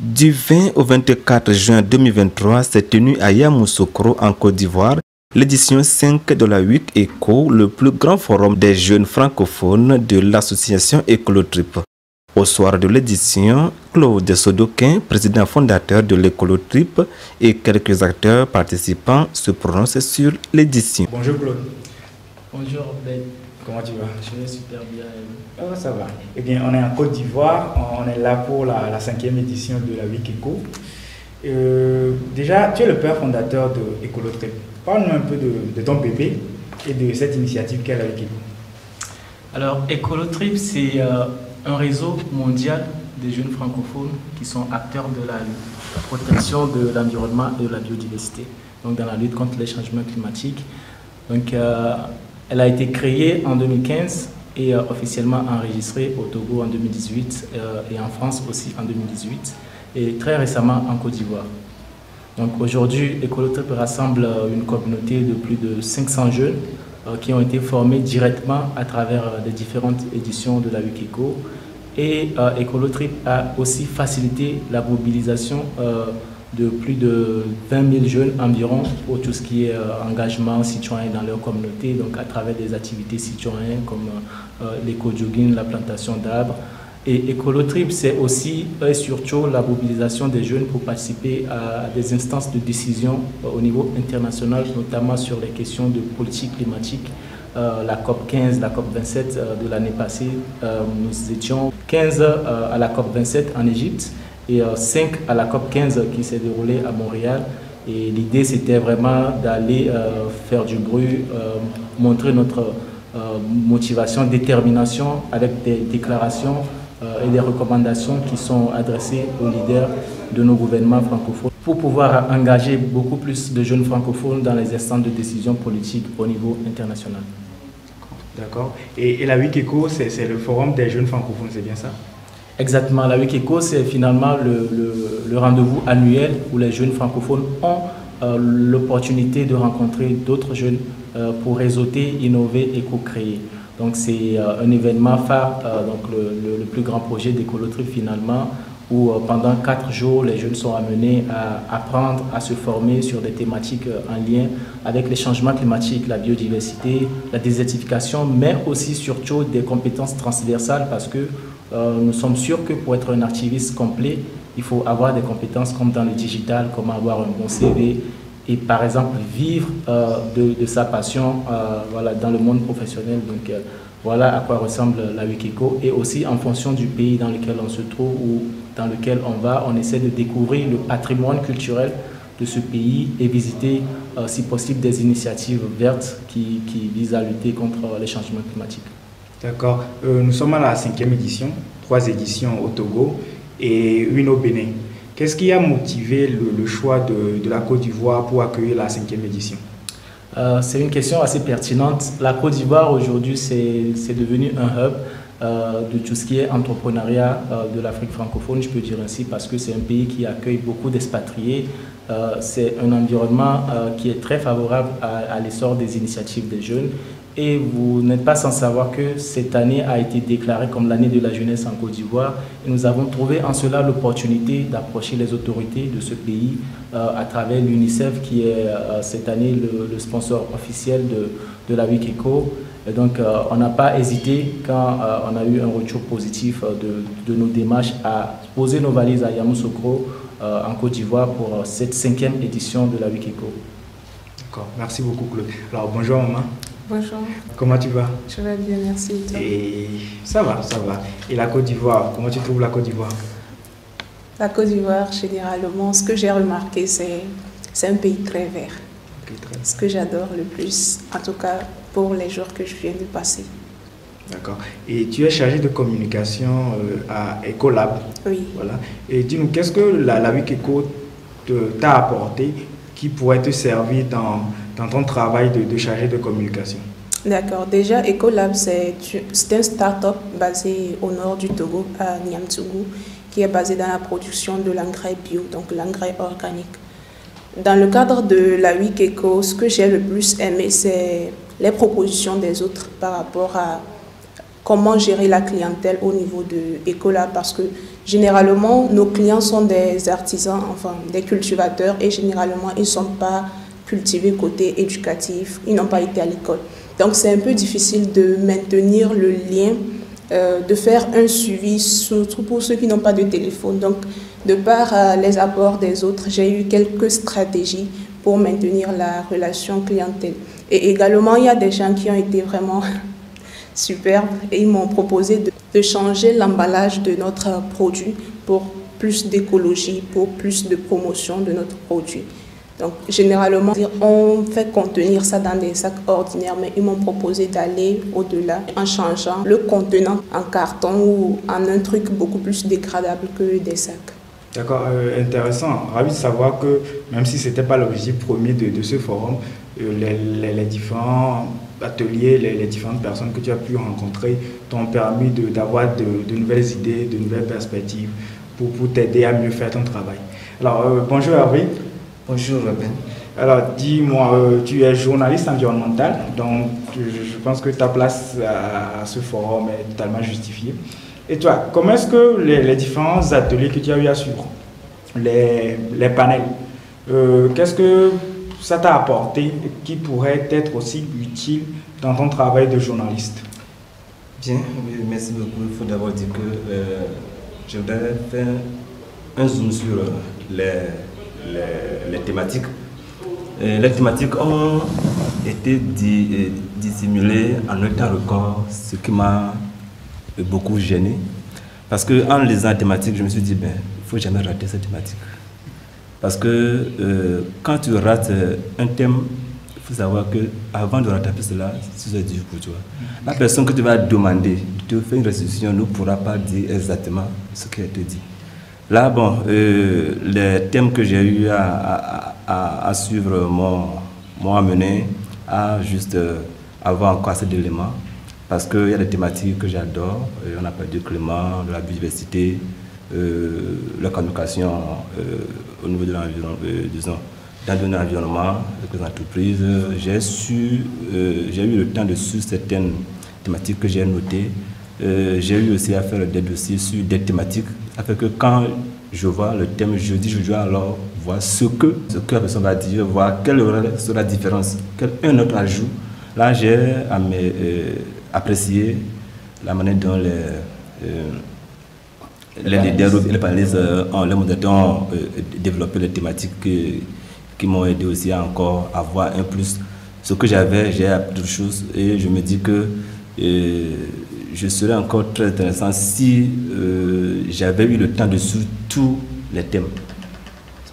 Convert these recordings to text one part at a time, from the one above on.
Du 20 au 24 juin 2023 s'est tenue à Yamoussoukro en Côte d'Ivoire l'édition 5 de la Week Eco, le plus grand forum des jeunes francophones de l'association Écolotrip. Au soir de l'édition, Claude Sodoquin, président fondateur de l'Écolotrip, et quelques acteurs participants se prononcent sur l'édition. Bonjour Claude. Bonjour Ben. Comment tu vas? Je vais super bien. Oh, ça va. Eh bien, on est en Côte d'Ivoire, on est là pour la 5e édition de la Week Eco. Déjà, tu es le père fondateur de Écolotrip. Parle-nous un peu de ton bébé et de cette initiative qu'est la Week Eco. Alors, Écolotrip, c'est un réseau mondial des jeunes francophones qui sont acteurs de la protection de l'environnement et de la biodiversité, donc dans la lutte contre les changements climatiques. Donc, elle a été créée en 2015 et officiellement enregistrée au Togo en 2018 et en France aussi en 2018 et très récemment en Côte d'Ivoire. Donc aujourd'hui, Écolotrip rassemble une communauté de plus de 500 jeunes qui ont été formés directement à travers les différentes éditions de la Week Eco. Et Écolotrip a aussi facilité la mobilisation de plus de 20 000 jeunes environ pour tout ce qui est engagement citoyen dans leur communauté, donc à travers des activités citoyennes comme l'éco-jogging, la plantation d'arbres. Et Écolotrip, c'est aussi et surtout la mobilisation des jeunes pour participer à des instances de décision au niveau international, notamment sur les questions de politique climatique. La COP 15, la COP 27 de l'année passée, nous étions 15 à la COP 27 en Égypte et 5 à la COP 15 qui s'est déroulée à Montréal. Et l'idée, c'était vraiment d'aller faire du bruit, montrer notre motivation, détermination avec des déclarations et des recommandations qui sont adressées aux leaders de nos gouvernements francophones pour pouvoir engager beaucoup plus de jeunes francophones dans les instances de décision politique au niveau international. D'accord. Et la Week Eco, c'est le forum des jeunes francophones, c'est bien ça? Exactement. La Week Eco, c'est finalement le rendez-vous annuel où les jeunes francophones ont l'opportunité de rencontrer d'autres jeunes pour réseauter, innover et co-créer. Donc c'est un événement phare, donc le plus grand projet d'Écolotrip finalement, où pendant 4 jours, les jeunes sont amenés à apprendre, à se former sur des thématiques en lien avec les changements climatiques, la biodiversité, la désertification, mais aussi surtout des compétences transversales parce que nous sommes sûrs que pour être un activiste complet, il faut avoir des compétences comme dans le digital, comment avoir un bon CV, et par exemple vivre de sa passion voilà, dans le monde professionnel. Donc voilà à quoi ressemble la Week Eco. Et aussi en fonction du pays dans lequel on se trouve ou dans lequel on va, on essaie de découvrir le patrimoine culturel de ce pays et visiter si possible des initiatives vertes qui visent à lutter contre les changements climatiques. D'accord. Nous sommes à la 5e édition, 3 éditions au Togo et une au Bénin. Qu'est-ce qui a motivé le choix de la Côte d'Ivoire pour accueillir la 5e édition? C'est une question assez pertinente. La Côte d'Ivoire aujourd'hui, c'est devenu un hub de tout ce qui est entrepreneuriat de l'Afrique francophone, je peux dire ainsi, parce que c'est un pays qui accueille beaucoup d'expatriés. C'est un environnement qui est très favorable à l'essor des initiatives des jeunes. Et vous n'êtes pas sans savoir que cette année a été déclarée comme l'année de la jeunesse en Côte d'Ivoire. Et nous avons trouvé en cela l'opportunité d'approcher les autorités de ce pays à travers l'UNICEF qui est cette année le sponsor officiel de la Week Eco. Et donc on n'a pas hésité quand on a eu un retour positif de nos démarches à poser nos valises à Yamoussoukro en Côte d'Ivoire pour cette 5e édition de la Week Eco. D'accord, merci beaucoup Claude. Alors bonjour maman. Bonjour. Comment tu vas? Je vais bien, merci. Et toi? Et ça va, ça va. Et la Côte d'Ivoire, comment tu trouves la Côte d'Ivoire? La Côte d'Ivoire, généralement, ce que j'ai remarqué, c'est un pays très vert. Okay, très bien. Ce que j'adore le plus, en tout cas pour les jours que je viens de passer. D'accord. Et tu es chargé de communication à Ecolab. Oui. Voilà. Et dis-nous, qu'est-ce que la Week Eco t'a apporté qui pourrait te servir dans ton travail de chargé de communication? D'accord. Déjà, Ecolab, c'est une start-up basée au nord du Togo, à Niamtougou, qui est basée dans la production de l'engrais bio, donc l'engrais organique. Dans le cadre de la Week Eco, ce que j'ai le plus aimé, c'est les propositions des autres par rapport à comment gérer la clientèle au niveau de Ecolab, parce que Généralement, nos clients sont des artisans, enfin des cultivateurs, et généralement, ils ne sont pas cultivés côté éducatif, ils n'ont pas été à l'école. Donc, c'est un peu difficile de maintenir le lien, de faire un suivi, surtout pour ceux qui n'ont pas de téléphone. Donc, de par les apports des autres, j'ai eu quelques stratégies pour maintenir la relation clientèle. Et également, il y a des gens qui ont été vraiment superbes et ils m'ont proposé de changer l'emballage de notre produit pour plus d'écologie, pour plus de promotion de notre produit. Donc, généralement, on fait contenir ça dans des sacs ordinaires, mais ils m'ont proposé d'aller au-delà en changeant le contenant en carton ou en un truc beaucoup plus dégradable que des sacs. D'accord, intéressant. Ravi de savoir que même si ce n'était pas l'objectif premier de ce forum, les différents ateliers, les différentes personnes que tu as pu rencontrer t'ont permis d'avoir de nouvelles idées, de nouvelles perspectives pour t'aider à mieux faire ton travail. Alors, bonjour Hervé. Bonjour Robin. Alors, dis-moi, tu es journaliste environnemental, donc je pense que ta place à ce forum est totalement justifiée. Et toi, comment est-ce que les différents ateliers que tu as eu à suivre, les panels, qu'est-ce que ça t'a apporté qui pourrait être aussi utile dans ton travail de journaliste? Bien, oui, merci beaucoup. Il faut d'abord dire que je voudrais faire un zoom sur les thématiques. Les thématiques ont été dissimulées en un temps record, ce qui m'a beaucoup gêné. Parce qu'en lisant la thématique, je me suis dit, ben, il ne faut jamais rater cette thématique. Parce que quand tu rates un thème, il faut savoir qu'avant de rattraper cela, c'est dur pour toi. La personne que tu vas demander de faire une restitution ne pourra pas dire exactement ce qui a été dit. Là, bon, les thèmes que j'ai eu à suivre m'ont amené à juste avoir encore assez d'éléments. Parce qu'il y a des thématiques que j'adore. On a parlé du climat, de la biodiversité, la communication au niveau de l'environnement, disons, dans l'environnement, avec les entreprises. J'ai eu le temps de suivre certaines thématiques que j'ai notées. J'ai eu aussi à faire des dossiers sur des thématiques, afin que quand je vois le thème, je dois alors voir ce que la personne va dire, voir quelle sera la différence, quel un autre ajout. Là, j'ai apprécié la manière dont les leaders et les panélistes ont développé les thématiques qui m'ont aidé aussi à encore avoir un plus. Ce que j'avais, j'ai appris d'autres choses et je me dis que je serais encore très intéressant si j'avais eu le temps de suivre tous les thèmes.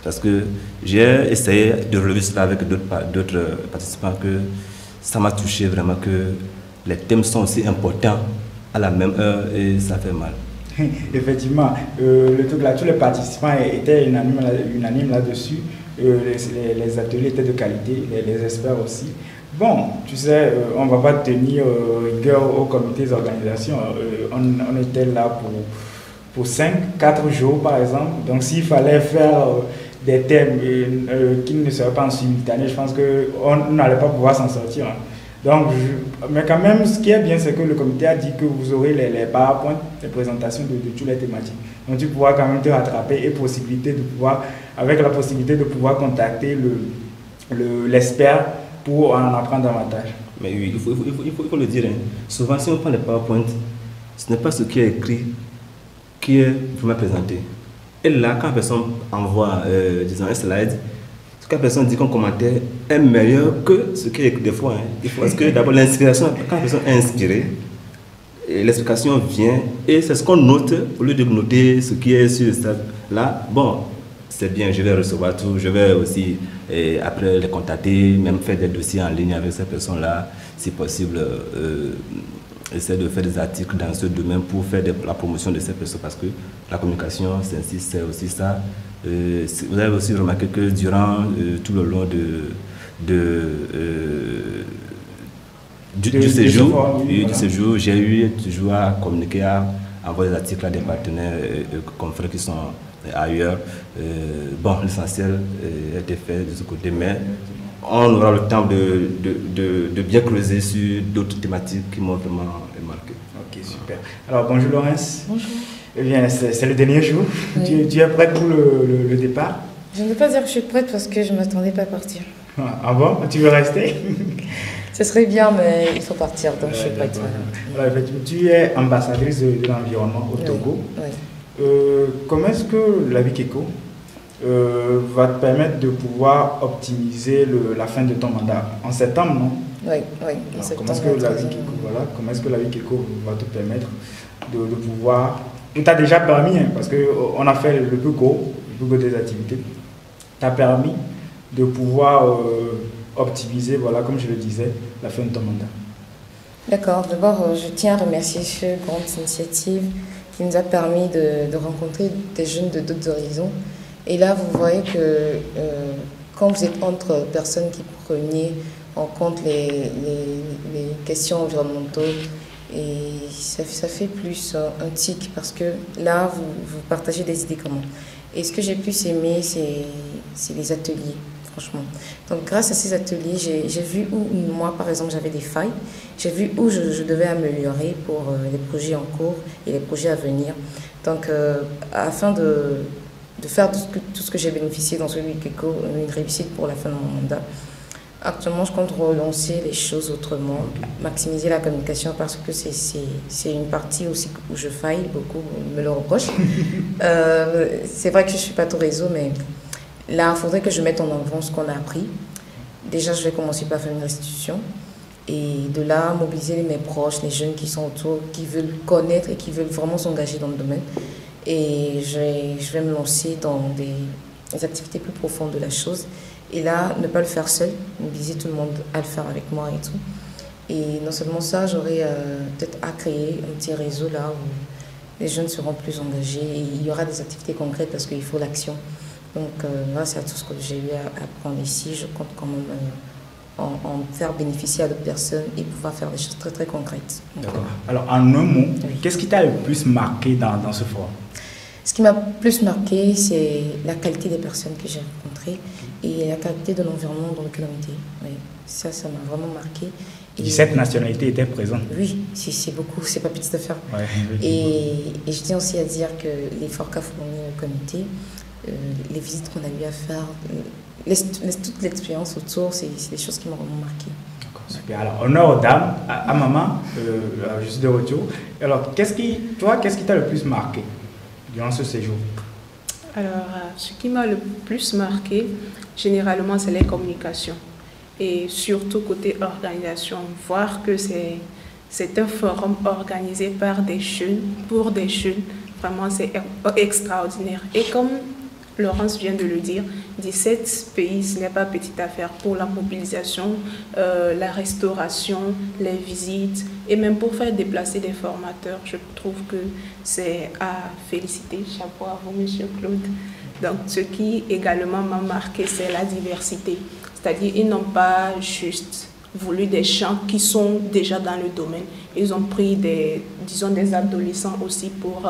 Parce que j'ai essayé de relever cela avec d'autres participants, que ça m'a touché vraiment, que les thèmes sont aussi importants à la même heure et ça fait mal. Effectivement, le truc là, tous les participants étaient unanimes là-dessus. Les ateliers étaient de qualité, les experts aussi. Bon, tu sais, on ne va pas tenir rigueur aux comités d'organisation. On était là pour 4 jours par exemple. Donc s'il fallait faire des thèmes qui ne seraient pas en simultané, je pense qu'on n'allait pas pouvoir s'en sortir. Hein. Donc, mais quand même, ce qui est bien, c'est que le comité a dit que vous aurez les PowerPoint, les présentations de toutes les thématiques. Donc tu pourras quand même te rattraper et avec la possibilité de pouvoir contacter l'expert pour en apprendre davantage. Mais oui, il faut le dire. Hein. Souvent, si on prend les PowerPoint, ce n'est pas ce qui est écrit qui est vraiment présenté. Et là, quand la personne envoie, disons, un slide, ce que la personne dit comme commentaire est meilleur que ce qui est écrit des fois. Hein. Parce que d'abord, l'inspiration, quand la personne est inspirée, l'explication vient et c'est ce qu'on note au lieu de noter ce qui est sur le stade. Là, bon, c'est bien, je vais recevoir tout, je vais aussi après les contacter, même faire des dossiers en ligne avec ces personnes-là, si possible, essayer de faire des articles dans ce domaine pour faire la promotion de ces personnes, parce que la communication, c'est aussi ça. Vous avez aussi remarqué que durant tout le long du séjour, j'ai eu toujours à communiquer, à envoyer des articles à des partenaires, confrères qui sont ailleurs. Bon, l'essentiel a été fait de ce côté, mais on aura le temps de bien creuser sur d'autres thématiques qui m'ont vraiment marqué. Ok, super. Alors, bonjour Laurence. Bonjour. Eh bien, c'est le dernier jour. Oui. Tu es prête pour le départ? Je ne veux pas dire que je suis prête parce que je ne m'attendais pas à partir. Ah bon? Tu veux rester? Ce serait bien, mais il faut partir, donc je suis prête. Alors, effectivement, tu es ambassadrice de l'environnement au Togo. Oui. Comment est-ce que la Week Eco va te permettre de pouvoir optimiser la fin de ton mandat en septembre, non? Oui, oui. Alors, comment est-ce que la Week Eco va te permettre de pouvoir... Tu t'as déjà permis, hein, parce qu'on a fait le plus gros des activités, t'as permis de pouvoir optimiser, voilà, comme je le disais, la fin de ton mandat. D'accord. D'abord, je tiens à remercier cette grande initiative qui nous a permis de rencontrer des jeunes de d'autres horizons. Et là, vous voyez que quand vous êtes entre personnes qui preniez en compte les questions environnementales, et ça fait plus un tic parce que là, vous partagez des idées communes. Et ce que j'ai pu aimer, c'est les ateliers, franchement. Donc, grâce à ces ateliers, j'ai vu où, moi, par exemple, j'avais des failles. J'ai vu où je devais améliorer pour les projets en cours et les projets à venir. Donc, afin de faire tout ce que j'ai bénéficié dans ce Week Eco, une réussite pour la fin de mon mandat. Actuellement, je compte relancer les choses autrement, maximiser la communication parce que c'est une partie aussi où je faille, beaucoup me le reprochent. C'est vrai que je ne suis pas tout réseau, mais là, il faudrait que je mette en avant ce qu'on a appris. Déjà, je vais commencer par faire une restitution et de là, mobiliser mes proches, les jeunes qui sont autour, qui veulent connaître et qui veulent vraiment s'engager dans le domaine. Et je vais me lancer dans des activités plus profondes de la chose. Et là, ne pas le faire seul, mobiliser tout le monde à le faire avec moi et tout. Et non seulement ça, j'aurai peut-être à créer un petit réseau là où les jeunes seront plus engagés et il y aura des activités concrètes parce qu'il faut l'action. Donc là, c'est tout ce que j'ai eu à apprendre ici. Je compte quand même en faire bénéficier à d'autres personnes et pouvoir faire des choses très très concrètes. D'accord. Alors, en un mot, oui. Qu'est-ce qui t'a le plus marqué dans ce forum? Ce qui m'a plus marqué, c'est la qualité des personnes que j'ai rencontrées et la qualité de l'environnement dans lequel on était. Oui, ça m'a vraiment marqué. Et 17 nationalités étaient présentes. Oui, c'est beaucoup, c'est pas petite affaire. Ouais, et je tiens aussi à dire que l'effort qu'a fourni le comité, les visites qu'on a eu à faire, toute l'expérience autour, c'est des choses qui m'ont vraiment marqué. Super. Alors, honneur aux dames, à maman, je suis de retour. Alors, qu'est-ce qui t'a le plus marqué durant ce séjour? Alors, ce qui m'a le plus marqué, généralement, c'est les communications. Et surtout côté organisation, voir que c'est un forum organisé par des jeunes, pour des jeunes, vraiment c'est extraordinaire. Et comme Laurence vient de le dire, 17 pays, ce n'est pas petite affaire pour la mobilisation, la restauration, les visites et même pour faire déplacer des formateurs. Je trouve que c'est à féliciter. Chapeau à vous, Monsieur Claude. Donc, ce qui également m'a marqué, c'est la diversité. C'est-à-dire, ils n'ont pas juste voulu des gens qui sont déjà dans le domaine. Ils ont pris des adolescents aussi pour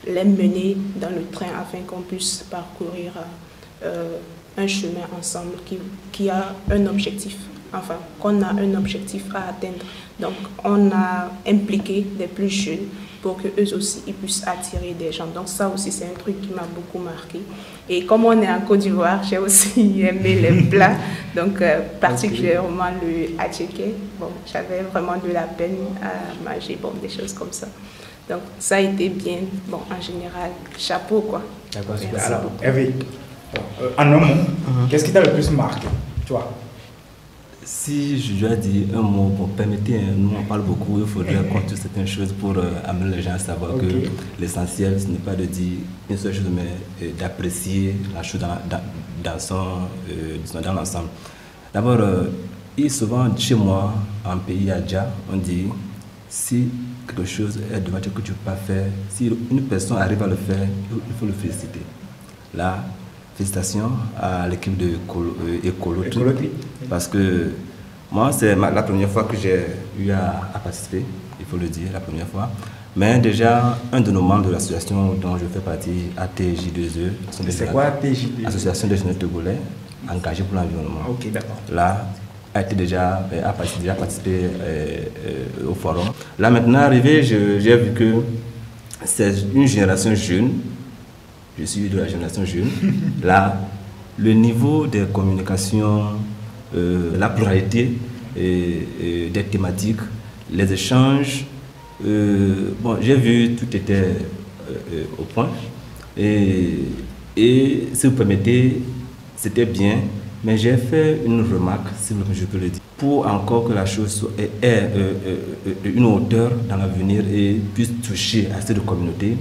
les mener dans le train afin qu'on puisse parcourir un chemin ensemble qui a un objectif, enfin, qu'on a un objectif à atteindre. Donc, on a impliqué des plus jeunes pour qu'eux aussi ils puissent attirer des gens. Donc, ça aussi, c'est un truc qui m'a beaucoup marqué. Et comme on est en Côte d'Ivoire, j'ai aussi aimé les plats, donc particulièrement le attiéké. Bon, j'avais vraiment de la peine à manger, bon, des choses comme ça. Donc, ça a été bien, bon, en général, chapeau, quoi. D'accord, super. Alors, Hervé, en un mot, qu'est-ce qui t'a le plus marqué, toi? Si je dois dire un mot, bon, permettez, nous on parle beaucoup, il faudrait qu'on dise certaines choses pour amener les gens à savoir que l'essentiel, ce n'est pas de dire une seule chose, mais d'apprécier la chose dans l'ensemble. D'abord, souvent chez moi, en pays Adja, on dit si quelque chose est devant toi que tu ne peux pas faire, si une personne arrive à le faire, il faut le féliciter. Là, félicitations à l'équipe de Écoloterie, parce que moi, c'est la première fois que j'ai eu à participer, il faut le dire, la première fois. Mais déjà, un de nos membres de l'association dont je fais partie, ATJ2E, c'est quoi ATJ2E? Association des jeunes togolais engagés pour l'environnement. Ok, d'accord. Là, a participé au forum. Là, maintenant, arrivé, j'ai vu que c'est une génération jeune. Je suis de la génération jeune. Là, le niveau des communications, la pluralité des thématiques, les échanges, bon, j'ai vu tout était au point. Et si vous permettez, c'était bien, mais j'ai fait une remarque, si je peux le dire, pour encore que la chose ait une hauteur dans l'avenir et puisse toucher assez de communautés.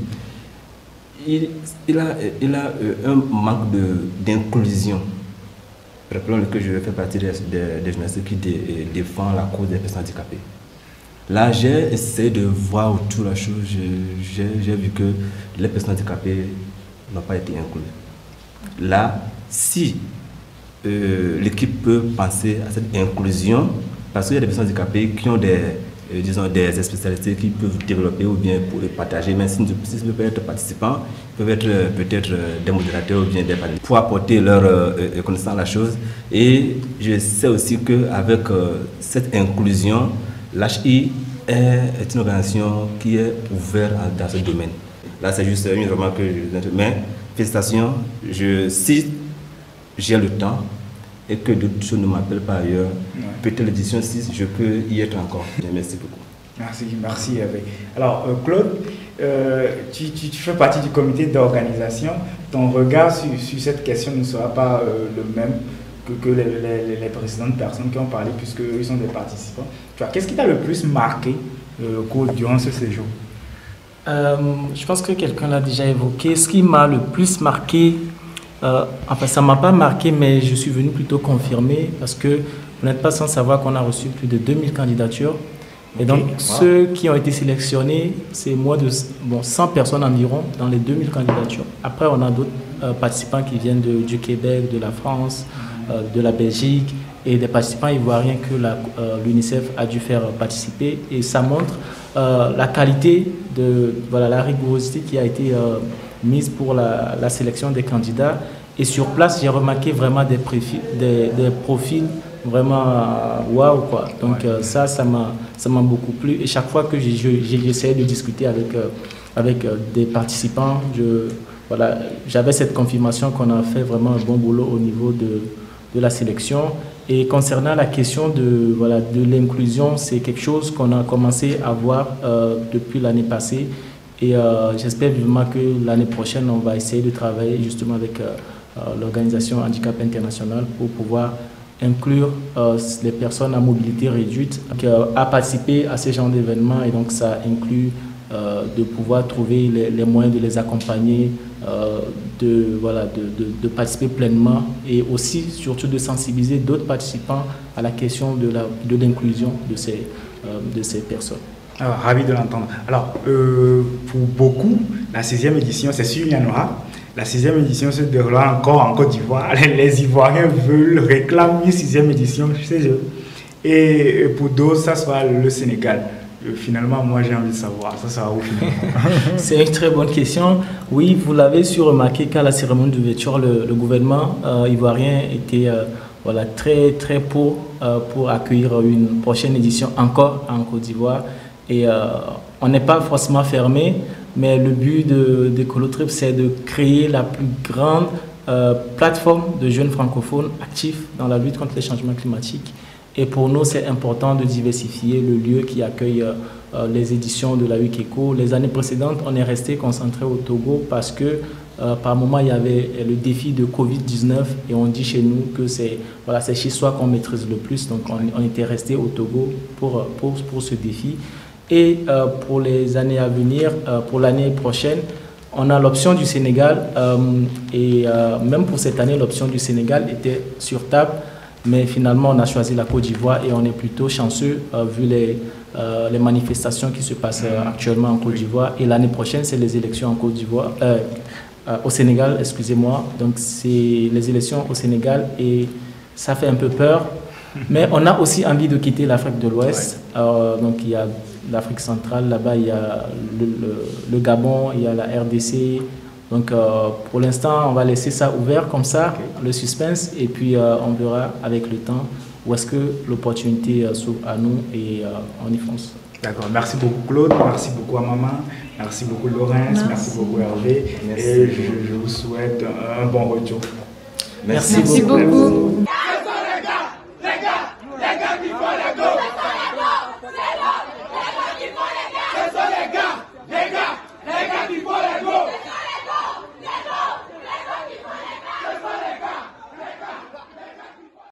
Il a un manque d'inclusion. Rappelons que je fais partie des journalistes qui défendent la cause des personnes handicapées. Là, j'ai essayé de voir autour de la chose. J'ai vu que les personnes handicapées n'ont pas été incluses. Là, si l'équipe peut penser à cette inclusion, parce qu'il y a des personnes handicapées qui ont disons, des spécialités qu'ils peuvent développer ou bien pour les partager, mais s'ils ne peuvent être participants, ils peuvent être peut-être des modérateurs ou bien des panélistes pour apporter leur connaissance à la chose. Et je sais aussi qu'avec cette inclusion, l'HI est une organisation qui est ouverte dans ce domaine. Là, c'est juste une remarque que je... Mais félicitations, si j'ai le temps et que d'autres choses ne m'appellent pas ailleurs, peut-être l'édition 6, je peux y être encore. Merci beaucoup. Merci Hervé. Alors, Claude, tu fais partie du comité d'organisation. Ton regard sur cette question ne sera pas le même que les précédentes personnes qui ont parlé, puisqu'ils sont des participants. Qu'est-ce qui t'a le plus marqué durant ce séjour? Je pense que quelqu'un l'a déjà évoqué. Ce qui m'a le plus marqué, enfin ça ne m'a pas marqué, mais je suis venu plutôt confirmer, parce que vous n'êtes pas sans savoir qu'on a reçu plus de 2000 candidatures. Et donc, ceux qui ont été sélectionnés, c'est moins de 100 personnes environ dans les 2000 candidatures. Après, on a d'autres participants qui viennent du Québec, de la France, de la Belgique, et des participants ivoiriens que l'UNICEF a dû faire participer. Et ça montre la qualité, la rigorosité qui a été mise pour la sélection des candidats. Et sur place, j'ai remarqué vraiment des profils vraiment waouh, quoi. Donc ça m'a beaucoup plu. Et chaque fois que j'essayais de discuter avec des participants, j'avais cette confirmation qu'on a fait vraiment un bon boulot au niveau de la sélection. Et concernant la question de l'inclusion, c'est quelque chose qu'on a commencé à voir depuis l'année passée. Et j'espère vivement que l'année prochaine, on va essayer de travailler justement avec l'organisation Handicap International pour pouvoir inclure les personnes à mobilité réduite à participer à ce genre d'événements. Et donc ça inclut de pouvoir trouver les moyens de les accompagner, de participer pleinement, et aussi surtout de sensibiliser d'autres participants à la question de l'inclusion de ces personnes. Alors, ravi de l'entendre. Alors, pour beaucoup, la 6e édition, c'est sûr, il y en aura. La 6e édition se déroulera encore en Côte d'Ivoire. Les Ivoiriens réclament une 6e édition, je sais. Et pour d'autres, ça sera le Sénégal. Finalement, moi, j'ai envie de savoir, ça sera où finalement? C'est une très bonne question. Oui, vous l'avez su remarquer qu'à la cérémonie d'ouverture, le gouvernement ivoirien était très, très pour accueillir une prochaine édition encore en Côte d'Ivoire. Et on n'est pas forcément fermé, mais le but de Colotrip, c'est de créer la plus grande plateforme de jeunes francophones actifs dans la lutte contre les changements climatiques. Et pour nous, c'est important de diversifier le lieu qui accueille les éditions de la WIC-ECO. Les années précédentes, on est resté concentré au Togo parce que par moment, il y avait le défi de Covid-19 et on dit chez nous que c'est chez soi qu'on maîtrise le plus. Donc, on était resté au Togo pour ce défi. Et pour les années à venir, pour l'année prochaine, on a l'option du Sénégal. Et même pour cette année, l'option du Sénégal était sur table. Mais finalement, on a choisi la Côte d'Ivoire et on est plutôt chanceux vu les manifestations qui se passent actuellement en Côte d'Ivoire. Et l'année prochaine, c'est les élections en Côte d'Ivoire, au Sénégal, excusez-moi. Donc, c'est les élections au Sénégal et ça fait un peu peur. Mais on a aussi envie de quitter l'Afrique de l'Ouest. Donc, il y a l'Afrique centrale, là-bas, il y a le Gabon, il y a la RDC. Donc, pour l'instant, on va laisser ça ouvert comme ça, le suspense, et puis on verra avec le temps où est-ce que l'opportunité s'ouvre à nous et on y fonce. D'accord, merci beaucoup Claude, merci beaucoup à Maman, Merci beaucoup Laurence, merci beaucoup Hervé. Et je vous souhaite un bon retour. Merci beaucoup.